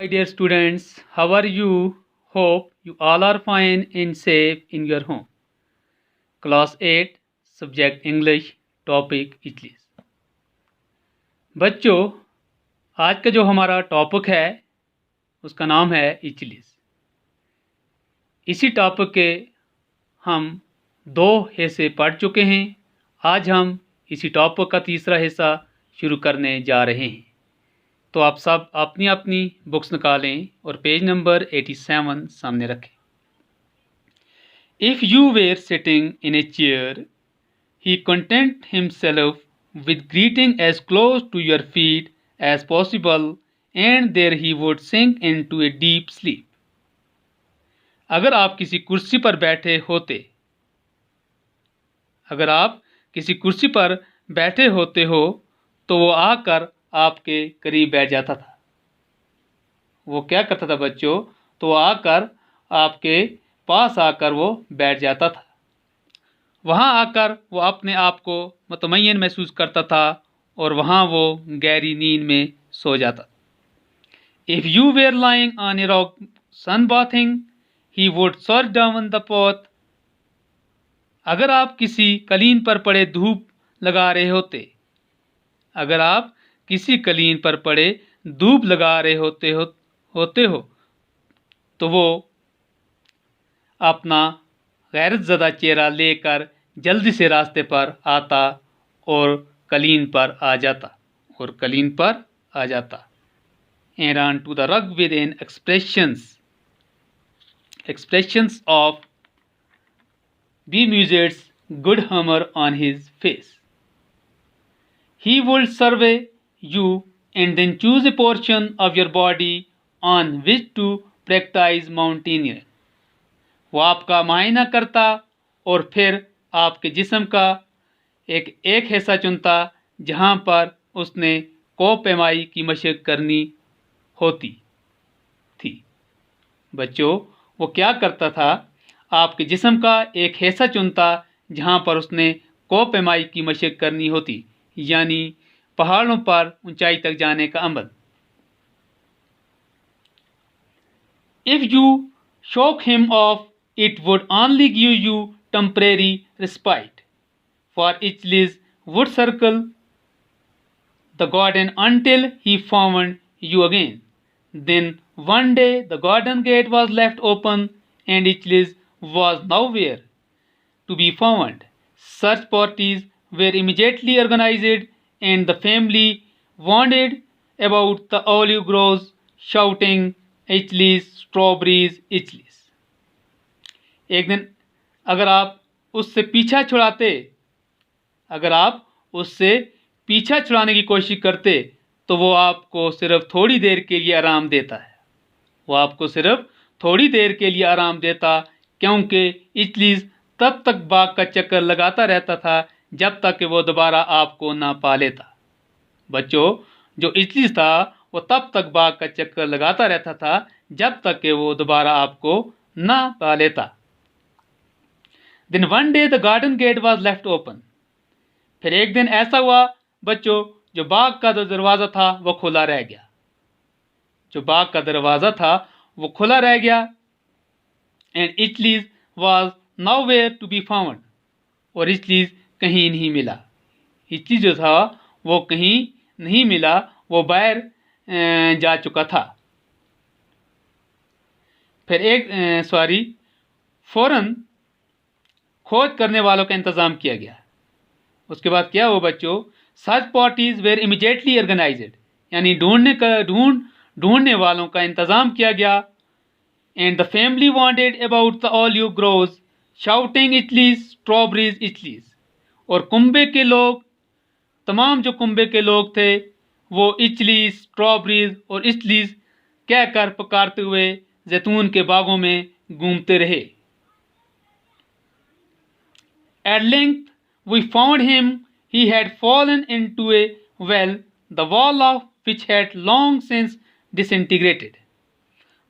Hi dear students, how are you? Hope you all are fine and safe in your home. Class 8, Subject English, Topic English. बच्चों, आज का जो हमारा topic है उसका नाम है इंग्लिश। इसी टॉपिक के हम 2 हिस्से पढ़ चुके हैं। आज हम इसी टॉपिक का तीसरा हिस्सा शुरू करने जा रहे हैं। तो आप सब अपनी अपनी बुक्स निकालें और पेज नंबर 87 सामने रखें। If you were sitting in a chair, he content himself with greeting as close to your feet as possible, and there he would sink into a deep sleep. अगर आप किसी कुर्सी पर बैठे होते हो तो वो आकर आपके करीब बैठ जाता था। वो क्या करता था बच्चों? तो वो आकर आपके पास आकर वो बैठ जाता था। वहाँ आकर वो अपने आप को मुतमय्यन महसूस करता था और वहाँ वो गहरी नींद में सो जाता। If you were lying on a rock sunbathing, he would search down the path. अगर आप किसी कलीन पर पड़े धूप लगा रहे होते हो तो वो अपना गैरतज़दा चेहरा लेकर जल्दी से रास्ते पर आता और कलीन पर आ जाता। And ran to the rug with an expressions of bemused good humor on his face. He would survey you and then choose a portion of your body on which to practice mountaineering. वो आपका मुआयना करता और फिर आपके जिस्म का एक हिस्सा चुनता जहाँ पर उसने कोह-पैमाई की मशक करनी होती थी। बच्चों, वो क्या करता था? आपके जिस्म का एक हिस्सा चुनता जहाँ पर उसने कोह-पैमाई की मशक करनी होती, यानी पहाड़ों पर ऊंचाई तक जाने का अमल। If you shock him off, it would only give you temporary respite, for Achilles would circle the garden until he found you again. Then one day the garden gate was left open and Achilles was nowhere to be found. Search parties were immediately organized and the family wandered about the olive groves shouting, Achilles, strawberries, Achilles. एक दिन अगर आप उससे पीछा छुड़ाने की कोशिश करते तो वो आपको सिर्फ थोड़ी देर के लिए आराम देता क्योंकि इचलीस तब तक बाग का चक्कर लगाता रहता था जब तक कि वो दोबारा आपको ना पा लेता। बच्चों, जो इचलीस था वो तब तक बाग का चक्कर लगाता रहता था जब तक कि वो दोबारा आपको ना पा लेता। Then one day the garden gate was left open. फिर एक दिन ऐसा हुआ बच्चों, जो बाग का दरवाज़ा था वो खुला रह गया। And Achilles was nowhere to be found. और इचलीस कहीं नहीं मिला। इचलीस जो था वो कहीं नहीं मिला, वो बाहर जा चुका था। फिर फौरन खोज करने वालों का इंतज़ाम किया गया। उसके बाद क्या हुआ बच्चों? Search parties were immediately organised, यानी ढूंढने वालों का इंतज़ाम किया गया। And the family wandered about the olive groves shouting इचलीस, स्ट्रॉबेरीज, इचलीस। और तमाम जो कुंबे के लोग थे वो इचलीस, स्ट्रॉबेरीज और इचलीस कहकर पुकारते हुए जैतून के बागों में घूमते रहे। At length we found him. He had fallen into a well, the wall of which had long since disintegrated.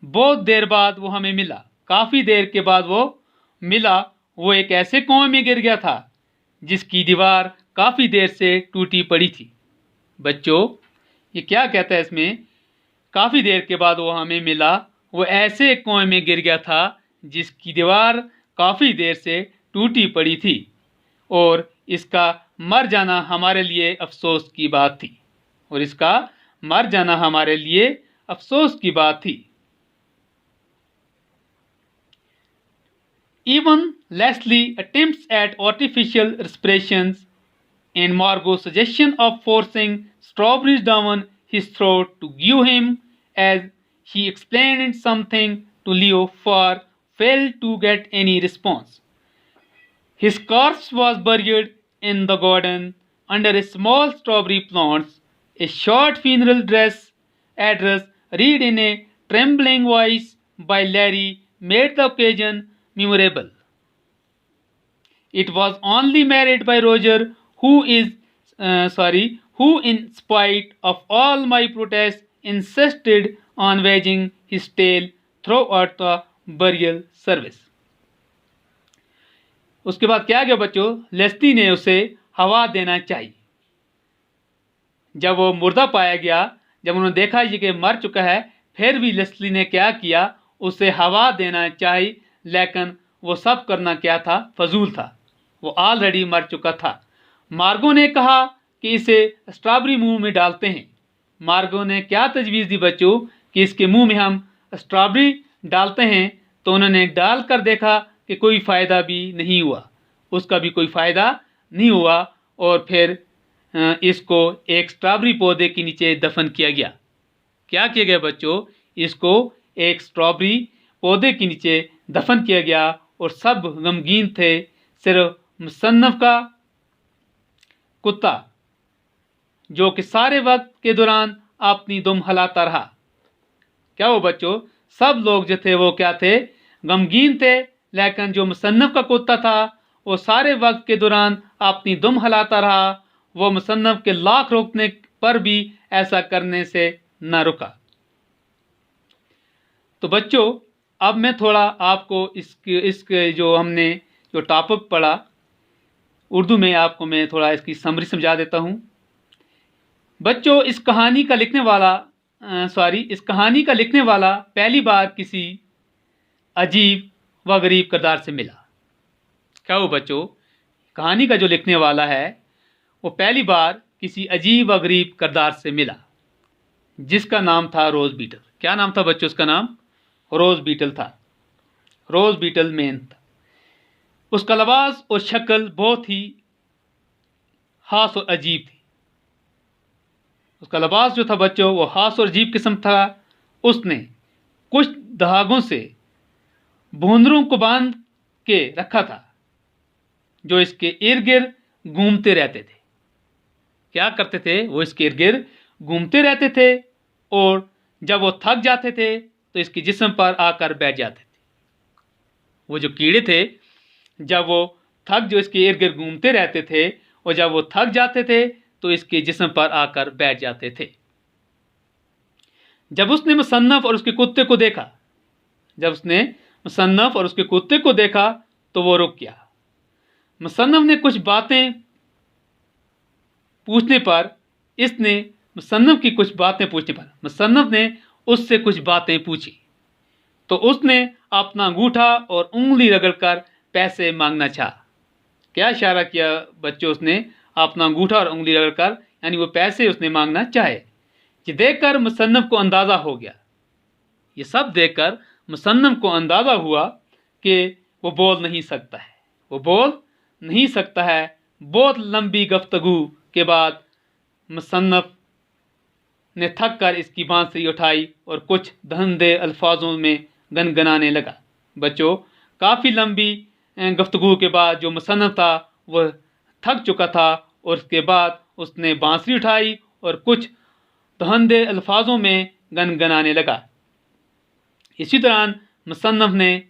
बहुत देर बाद वो हमें मिला, काफ़ी देर के बाद वो मिला। वो एक ऐसे कुएं में गिर गया था जिसकी दीवार काफ़ी देर से टूटी पड़ी थी। बच्चों, ये क्या कहता है इसमें? काफ़ी देर के बाद वो हमें मिला, वो ऐसे कुएं में गिर गया था जिसकी दीवार काफ़ी देर से टूटी पड़ी थी और इसका मर जाना हमारे लिए अफसोस की बात थी। और इसका मर जाना हमारे लिए अफसोस की बात थी। Even Leslie attempts at artificial respirations and Margot's suggestion of forcing strawberries down his throat to give him, as she explained something to Leo, for failed to get any response. His corpse was buried in the garden under a small strawberry plant. A short funeral address read in a trembling voice by Larry made the occasion memorable. It was only married by Roger, who in spite of all my protests insisted on wagging his tail throughout the burial service. उसके बाद क्या गया बच्चों, Leslie ने उसे हवा देना चाहिए। जब वो मुर्दा पाया गया, जब उन्होंने देखा ये कि मर चुका है, फिर भी लेस्ली ने क्या किया, उसे हवा देना चाहिए। लेकिन वो सब करना क्या था, फजूल था, वो ऑलरेडी मर चुका था। मार्गो ने कहा कि इसे स्ट्रॉबेरी मुंह में डालते हैं। मार्गो ने क्या तजवीज़ दी बच्चों कि इसके मुंह में हम स्ट्रॉबेरी डालते हैं। तो उन्होंने डाल कर देखा कि कोई फ़ायदा भी नहीं हुआ, उसका भी कोई फ़ायदा नहीं हुआ। और फिर इसको एक स्ट्रॉबेरी पौधे के नीचे दफन किया गया। क्या किया गया बच्चों, इसको एक स्ट्रॉबेरी पौधे के नीचे दफन किया गया और सब गमगीन थे। सिर्फ मुसन्नफ का कुत्ता, जो कि सारे वक्त के दौरान अपनी दुम हिलाता रहा। क्या वो बच्चों, सब लोग जो थे वो क्या थे, गमगीन थे। लेकिन जो मुसन्नफ का कुत्ता था वो सारे वक्त के दौरान अपनी दुम हिलाता रहा। वो मुसन्नफ के लाख रोकने पर भी ऐसा करने से न रुका। तो बच्चों, अब मैं थोड़ा आपको इसके जो हमने जो टॉपिक पढ़ा उर्दू में, आपको मैं थोड़ा इसकी समरी समझा देता हूँ। बच्चों, इस कहानी का लिखने वाला पहली बार किसी अजीब व गरीब किरदार से मिला। क्या वो बच्चों, कहानी का जो लिखने वाला है वो पहली बार किसी अजीब व गरीब किरदार से मिला, जिसका नाम था रोज़ बीटल। क्या नाम था बच्चों उसका नाम? रोज़ बीटल था। रोज़ बीटल मैन था। उसका लिबास और शक्ल बहुत ही खास और अजीब थी। उसका लिबास जो था बच्चों वो खास और अजीब किस्म था। उसने कुछ धागों से भोंदरों को बांध के रखा था जो इसके इर्द गिर्द घूमते रहते थे। क्या करते थे वो? इसके इर्द गिर्द घूमते रहते थे और जब वो थक जाते थे तो इसके जिस्म पर आकर बैठ जाते थे। वो जो कीड़े थे, जब वो जो इसके इर्द गिर्द घूमते रहते थे और जब वो थक जाते थे तो इसके जिस्म पर आकर बैठ जाते थे। जब उसने मुसन्नफ और उसके कुत्ते को देखा तो वो रुक गया। मुसन्नफ ने कुछ बातें पूछने पर मुसन्नफ ने उससे कुछ बातें पूछी तो उसने अपना अंगूठा और उंगली रगड़कर पैसे मांगना चाहा। क्या इशारा किया बच्चों? उसने अपना अंगूठा और उंगली रगड़कर, यानी वो पैसे उसने मांगना चाहे। ये देखकर मुसन्नफ को अंदाज़ा हो गया, ये सब देखकर मुसन्नफ को अंदाज़ा हुआ कि वो बोल नहीं सकता है। बहुत लंबी गुफ्तगू के बाद मुसन्नफ ने थक कर इसकी बांसुरी उठाई और कुछ धंधे अल्फाजों में गनगनाने लगा। बच्चों, काफ़ी लंबी गुफ्तगू के बाद जो मुसन्नफ था वह थक चुका था और उसके बाद उसने बांसुरी उठाई और कुछ धंधे अल्फाजों में गनगनाने लगा। इसी दौरान मुसन्नफ ने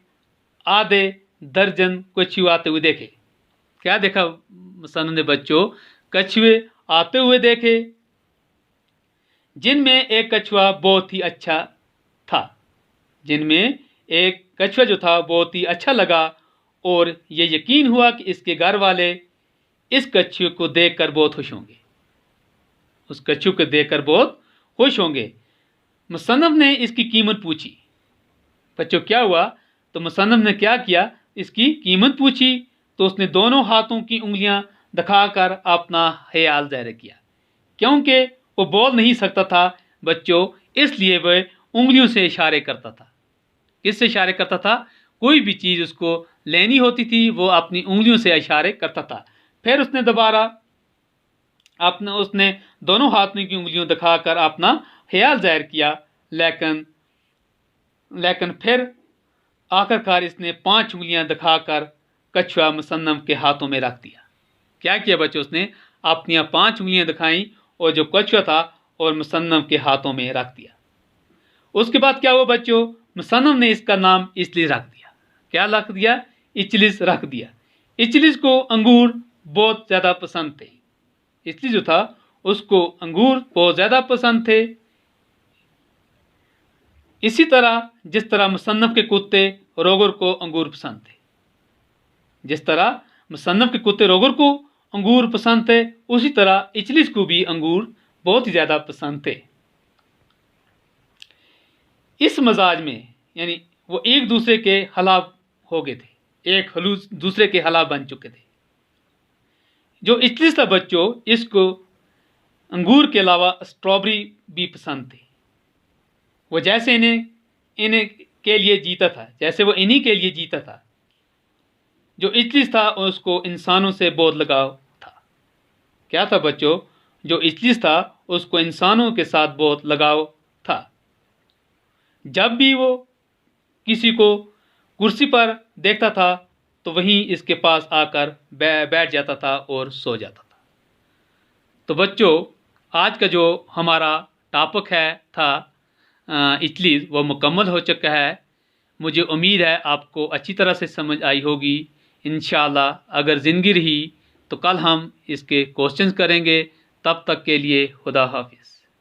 आधे दर्जन कछुए आते हुए देखे। क्या देखा मुसन्नफ ने बच्चों? कछुए आते हुए देखे, जिनमें एक कछुआ बहुत ही अच्छा था। जो था बहुत ही अच्छा लगा और ये यकीन हुआ कि इसके घर वाले इस कछुए को देखकर बहुत खुश होंगे। मुसन्नफ़ ने इसकी कीमत पूछी। बच्चों क्या हुआ, तो मुसन्नफ़ ने क्या किया, इसकी कीमत पूछी तो उसने दोनों हाथों की उंगलियां दिखाकर अपना ख्याल ज़ाहिर किया। क्योंकि वो बोल नहीं सकता था बच्चों, इसलिए वह उंगलियों से इशारे करता था। किससे इशारे करता था? कोई भी चीज़ उसको लेनी होती थी वो अपनी उंगलियों से इशारे करता था। फिर उसने दोबारा उसने दोनों हाथों की उंगलियों दिखाकर अपना ख्याल जाहिर किया, लेकिन फिर आखिरकार इसने 5 उंगलियां दिखाकर कछुआ मुसन्नफ़ के हाथों में रख दिया। क्या किया बच्चों, उसने अपनी 5 उंगलियां दिखाई और जो कछुआ था और मुसन्नफ़ के हाथों में रख दिया। उसके बाद क्या हुआ बच्चों, मुसन्नफ़ ने इसका नाम इचलिस रख दिया। क्या रख दिया? इचलिस रख दिया। इचलिस को अंगूर बहुत ज़्यादा पसंद थे। इचलिस जो था उसको अंगूर बहुत ज़्यादा पसंद थे। इसी तरह जिस तरह मुसन्नफ़ के कुत्ते रोगर को अंगूर पसंद थे, जिस तरह मुसन्नफ़ के कुत्ते रोगर को अंगूर पसंद थे, उसी तरह इचलिस को भी अंगूर बहुत ही ज़्यादा पसंद थे। इस मजाज में यानी वो एक दूसरे के खिलाफ हो गए थे, एक दूसरे के खिलाफ बन चुके थे। जो इचलिस था बच्चों, इसको अंगूर के अलावा स्ट्रॉबेरी भी पसंद थी। वो जैसे इन्हें के लिए जीता था, जैसे वो इन्हीं के लिए जीता था। जो इचलिस था उसको इंसानों से बहुत लगाव था। क्या था बच्चों? जो इचलिस था उसको इंसानों के साथ बहुत लगाव था। जब भी वो किसी को कुर्सी पर देखता था तो वहीं इसके पास आकर बैठ जाता था और सो जाता था। तो बच्चों आज का जो हमारा टॉपिक था इचलिस, वो मुकम्मल हो चुका है। मुझे उम्मीद है आपको अच्छी तरह से समझ आई होगी। इंशाअल्लाह अगर ज़िंदगी रही तो कल हम इसके क्वेश्चंस करेंगे। तब तक के लिए खुदा हाफिज़।